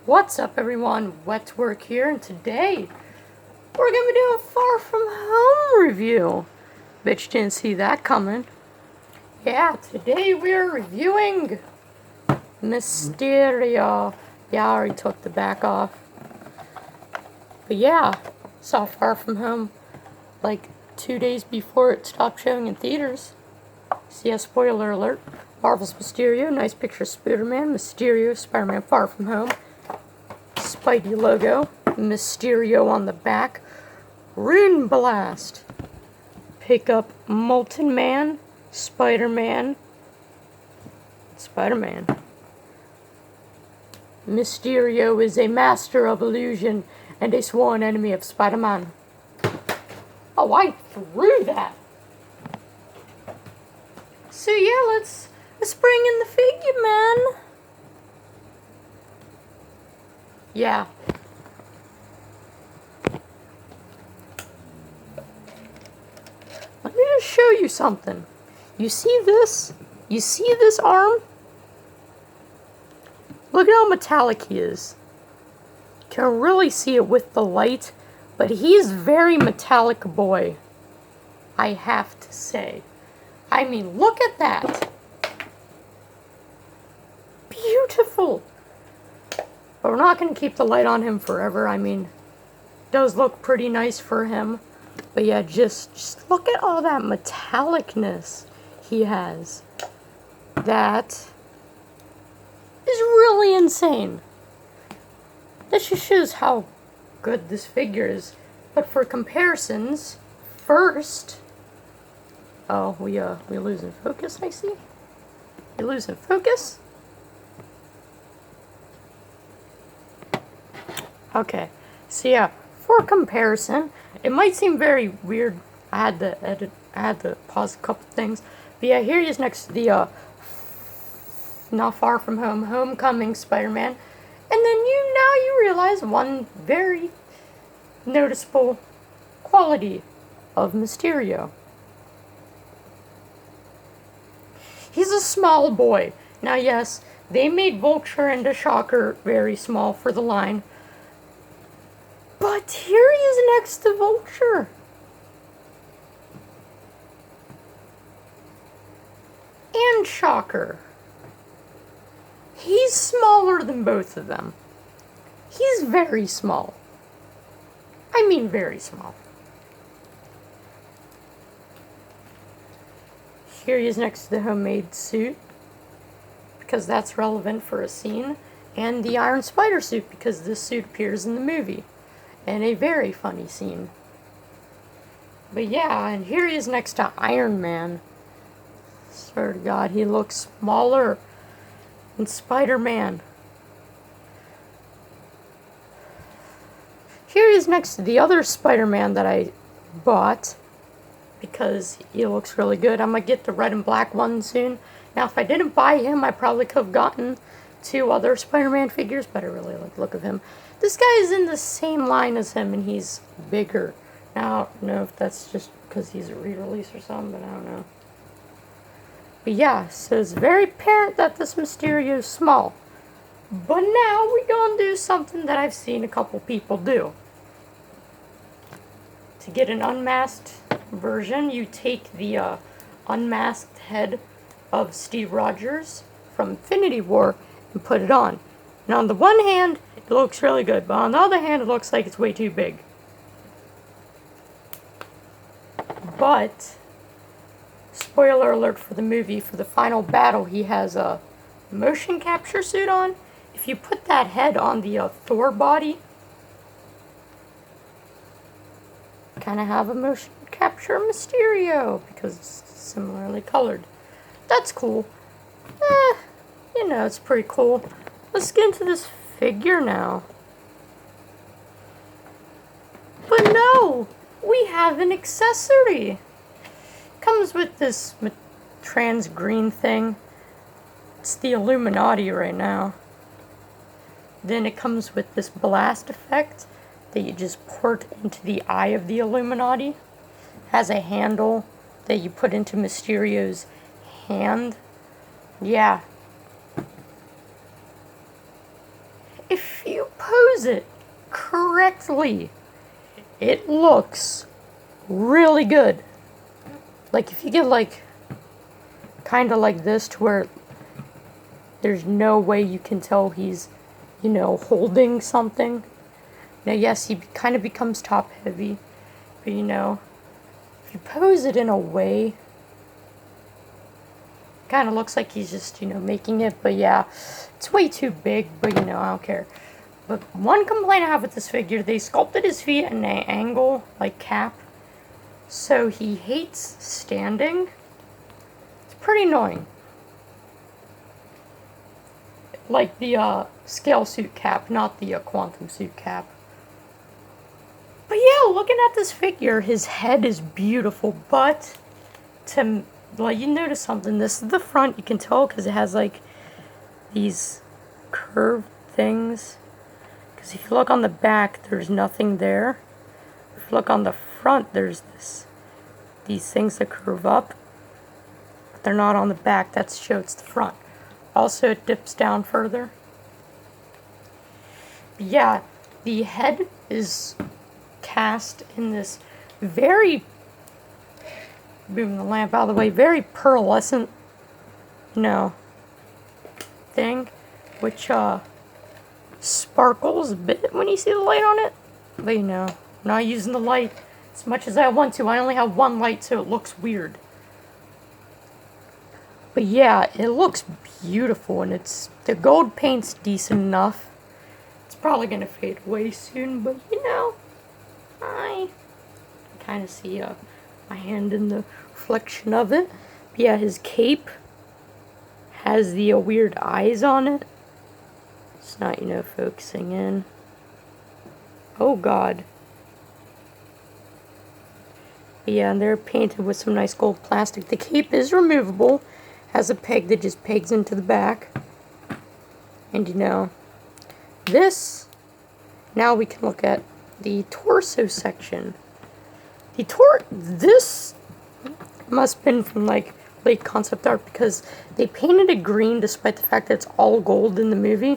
What's up everyone, Wetwork here, and today we're going to be doing a Far From Home review. Bet you didn't see that coming. Yeah, today we're reviewing Mysterio. Yeah, I already took the back off. But yeah, saw Far From Home like 2 days before it stopped showing in theaters. So yeah, spoiler alert. Marvel's Mysterio, nice picture of Spiderman, Mysterio, Spider-Man Far From Home. Spidey logo, Mysterio on the back, Rune Blast, pick up Molten Man, Spider-Man, Mysterio is a master of illusion and a sworn enemy of Spider-Man. Oh, I threw that. So yeah, let's bring in the figure, man. Yeah. Let me just show you something. You see this? You see this arm? Look at how metallic he is. You can really see it with the light, but he's very metallic boy, I have to say. I mean, look at that. Beautiful. But we're not going to keep the light on him forever. I mean, it does look pretty nice for him. But yeah, just look at all that metallicness he has. That is really insane. This just shows how good this figure is. But for comparisons, first... Oh, we losing focus, I see. You're losing focus? Okay, so yeah, for comparison, it might seem very weird. I had to pause a couple things. But yeah, here he is next to the Not Far From Home, Homecoming Spider-Man. And then now you realize one very noticeable quality of Mysterio. He's a small boy. Now yes, they made Vulture and the Shocker very small for the line. But here he is next to Vulture. And Shocker. He's smaller than both of them. He's very small. I mean very small. Here he is next to the homemade suit, because that's relevant for a scene, and the Iron Spider suit, because this suit appears in the movie. And a very funny scene. But yeah, and here he is next to Iron Man. Swear to God, he looks smaller than Spider-Man. Here he is next to the other Spider-Man that I bought, because he looks really good. I'm going to get the red and black one soon. Now, if I didn't buy him, I probably could have gotten 2 other Spider-Man figures, but I really like the look of him. This guy is in the same line as him, and he's bigger. Now, I don't know if that's just because he's a re-release or something, but I don't know. But yeah, so it's very apparent that this Mysterio is small. But now we're going to do something that I've seen a couple people do. To get an unmasked version, you take the unmasked head of Steve Rogers from Infinity War and put it on. And on the one hand, it looks really good, but on the other hand, it looks like it's way too big. But, spoiler alert for the movie, for the final battle, he has a motion capture suit on. If you put that head on the Thor body, kind of have a motion capture Mysterio, because it's similarly colored. That's cool. You know, it's pretty cool. Let's get into this figure now. But no, we have an accessory. Comes with this trans green thing. It's the Illuminati right now. Then it comes with this blast effect that you just port into the eye of the Illuminati. Has a handle that you put into Mysterio's hand. Yeah. if you pose it correctly, it looks really good. Like if you get like kind of like this to where there's no way you can tell he's, you know, holding something. Now yes, he kind of becomes top heavy, but you know, if you pose it in a way, kind of looks like he's just, you know, making it. But yeah, it's way too big, but you know, I don't care. But one complaint I have with this figure, they sculpted his feet at an angle, like Cap, so he hates standing. It's pretty annoying. Like the scale suit Cap, not the quantum suit Cap. But yeah, looking at this figure, his head is beautiful, but to, like, you notice something, this is the front, you can tell because it has like these curved things. Because if you look on the back, there's nothing there. If you look on the front, there's these things that curve up, but they're not on the back. That shows the front. Also, it dips down further. But yeah, the head is cast in this very, moving the lamp out of the way, very pearlescent, you know, thing, which sparkles a bit when you see the light on it. But you know, I'm not using the light as much as I want to. I only have one light, so it looks weird. But yeah, it looks beautiful, and the gold paint's decent enough. It's probably gonna fade away soon, but you know, I kind of see my hand in the reflection of it. But yeah, his cape has the weird eyes on it. It's not, you know, focusing in. Oh God. But yeah, and they're painted with some nice gold plastic. The cape is removable. Has a peg that just pegs into the back. And you know, now we can look at the torso section. This must have been from like late concept art, because they painted it green despite the fact that it's all gold in the movie.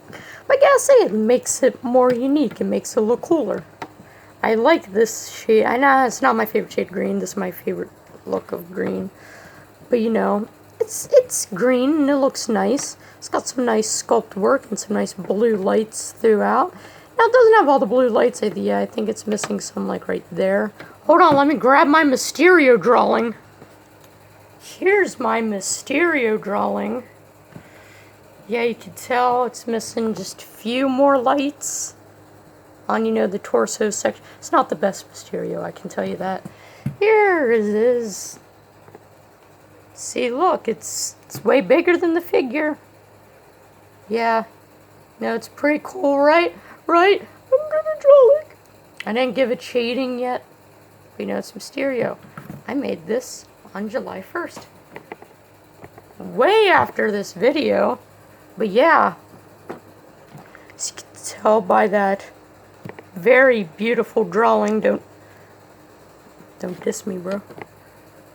But I gotta say, it makes it more unique. It makes it look cooler. I like this shade. I know it's not my favorite shade of green. This is my favorite look of green. But you know, it's green and it looks nice. It's got some nice sculpt work and some nice blue lights throughout. Now it doesn't have all the blue lights. I think it's missing some like right there. Hold on, let me grab my Mysterio drawing. Here's my Mysterio drawing. Yeah, you can tell it's missing just a few more lights on, you know, the torso section. It's not the best Mysterio, I can tell you that. Here it is. See, look, it's way bigger than the figure. Yeah, no, it's pretty cool, right? Right? I'm gonna draw it. I didn't give it shading yet. But you know, it's Mysterio. I made this on July 1st. Way after this video. But yeah, as you can tell by that very beautiful drawing. Don't diss me, bro.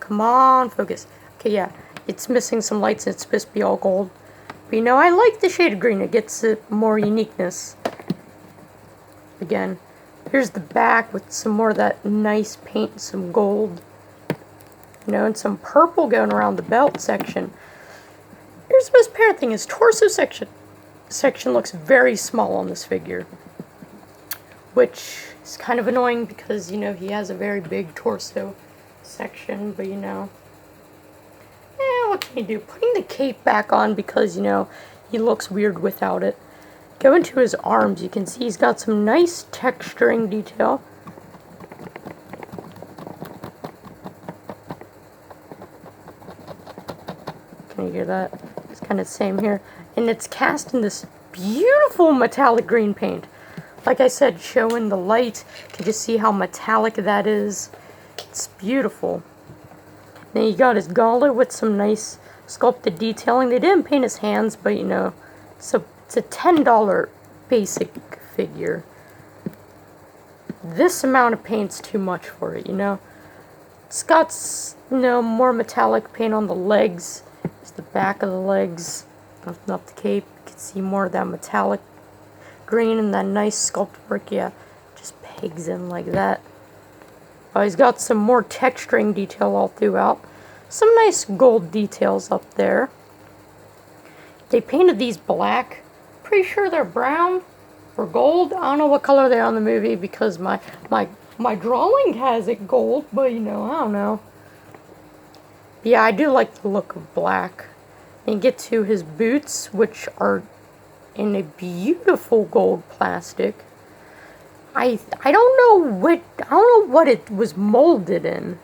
Come on, focus. Okay, yeah, it's missing some lights and it's supposed to be all gold. But you know, I like the shade of green. It gets it more uniqueness. Again, here's the back with some more of that nice paint, some gold. You know, and some purple going around the belt section. Here's the most apparent thing, his torso section looks very small on this figure. Which is kind of annoying because, you know, he has a very big torso section, but you know, what can you do? Putting the cape back on because, you know, he looks weird without it. Go into his arms, you can see he's got some nice texturing detail. Can you hear that? It's kind of the same here. And it's cast in this beautiful metallic green paint. Like I said, showing the light, you can just see how metallic that is. It's beautiful. Then you got his gauntlet with some nice sculpted detailing. They didn't paint his hands, but you know, it's a $10 basic figure. This amount of paint's too much for it, you know. It's got, you know, more metallic paint on the legs. It's the back of the legs, not the cape. You can see more of that metallic green and that nice sculpt work. Yeah, just pegs in like that. Oh, he's got some more texturing detail all throughout. Some nice gold details up there. They painted these black. Pretty sure they're brown or gold. I don't know what color they are in the movie because my drawing has it gold, but you know, I don't know. Yeah, I do like the look of black. And get to his boots, which are in a beautiful gold plastic. I don't know what it was molded in.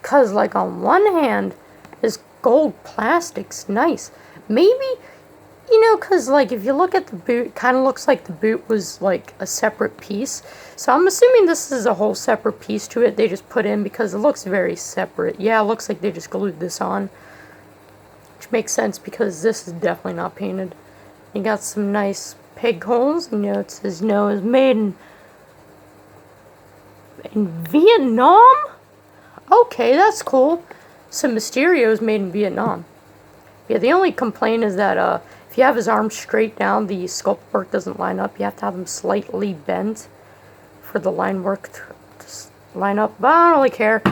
Cause like on one hand, this gold plastic's nice. Maybe, you know, cause like if you look at the boot, kind of looks like the boot was like a separate piece. So I'm assuming this is a whole separate piece to it. They just put in because it looks very separate. Yeah, it looks like they just glued this on. Which makes sense because this is definitely not painted. You got some nice peg holes. You know, it says no, it's made in Vietnam? Okay, that's cool. So Mysterio is made in Vietnam. Yeah, the only complaint is that if you have his arms straight down, the sculpt work doesn't line up. You have to have them slightly bent for the line work to line up. But I don't really care.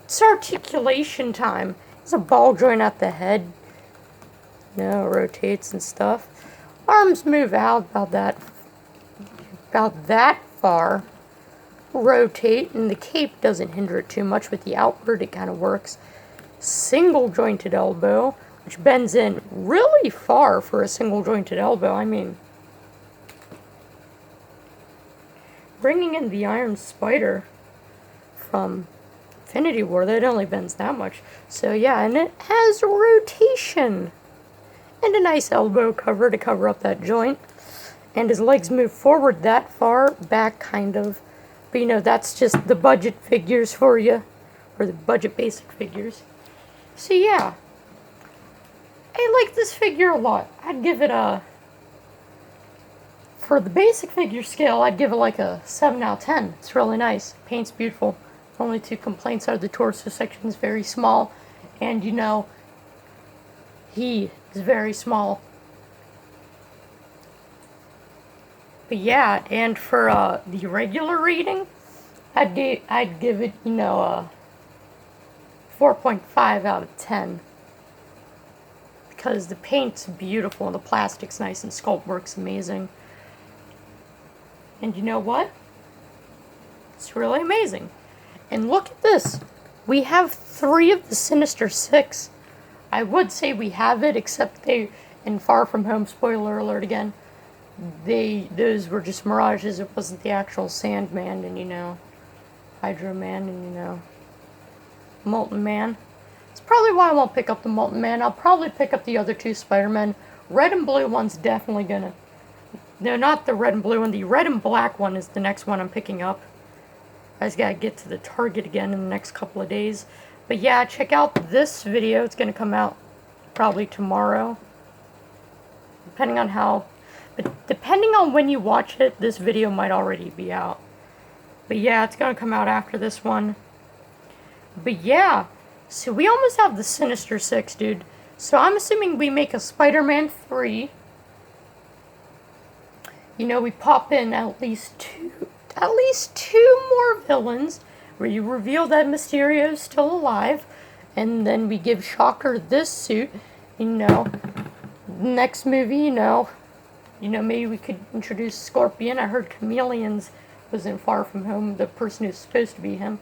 It's articulation time. There's a ball joint at the head. You know, it rotates and stuff. Arms move out about that far. Rotate, and the cape doesn't hinder it too much. With the outward, it kind of works. Single jointed elbow, which bends in really far for a single jointed elbow. I mean, bringing in the Iron Spider from Infinity War, that only bends that much. So yeah, and it has rotation. And a nice elbow cover to cover up that joint. And his legs move forward that far, back kind of. But you know, that's just the budget figures for you. Or the budget basic figures. So yeah. I like this figure a lot. I'd give it a... For the basic figure scale, I'd give it like a 7 out of 10. It's really nice. Paint's beautiful. Only two complaints are the torso section is very small. And you know, he is very small. But yeah, and for the regular rating, I'd give it, you know, a 4.5 out of 10. Because the paint's beautiful and the plastic's nice and sculpt work's amazing. And you know what? It's really amazing. And look at this. We have 3 of the Sinister Six. I would say we have it, except they, in Far From Home, spoiler alert again, those were just mirages. It wasn't the actual Sandman and, you know, Hydro Man and, you know, Molten Man. It's probably why I won't pick up the Molten Man. I'll probably pick up the other 2 Spider-Men. Red and blue one's definitely gonna... No, not the red and blue one. The red and black one is the next one I'm picking up. I just gotta get to the Target again in the next couple of days. But yeah, check out this video. It's gonna come out probably tomorrow. Depending on how... But depending on when you watch it, this video might already be out. But yeah, it's gonna come out after this one. But yeah, so we almost have the Sinister Six, dude. So I'm assuming we make a Spider-Man 3. You know, we pop in at least two more villains, where you reveal that Mysterio is still alive, and then we give Shocker this suit. You know, next movie, you know, maybe we could introduce Scorpion. I heard Chameleons was in Far From Home, the person who's supposed to be him.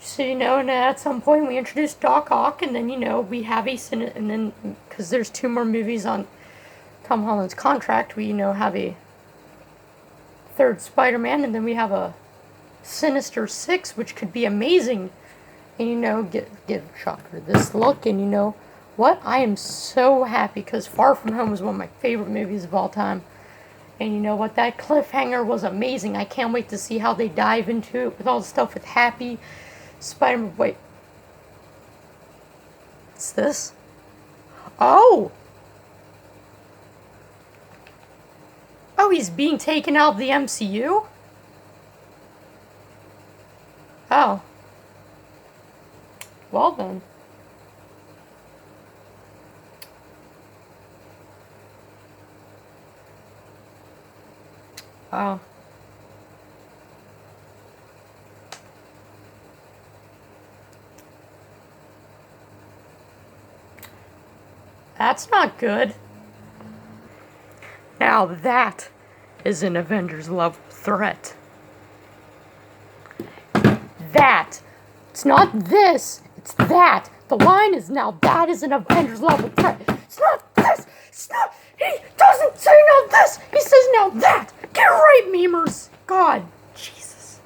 So, you know, and at some point we introduce Doc Ock, and then, you know, we have and then, because there's 2 more movies on Tom Holland's contract, we, you know, have a 3rd Spider-Man, and then we have a Sinister Six, which could be amazing. And, you know, give Shocker this look, and you know what? I am so happy, because Far From Home was one of my favorite movies of all time. And you know what? That cliffhanger was amazing. I can't wait to see how they dive into it with all the stuff with Happy, Spider-Man. Wait. What's this? Oh! Oh, he's being taken out of the MCU? Oh. Well then. Oh. That's not good. Now that is an Avengers level threat. That. It's not this. It's that. The line is now that is an Avengers level threat. It's not this. It's not. He doesn't say now this. He says now that. Get right, memers. God. Jesus.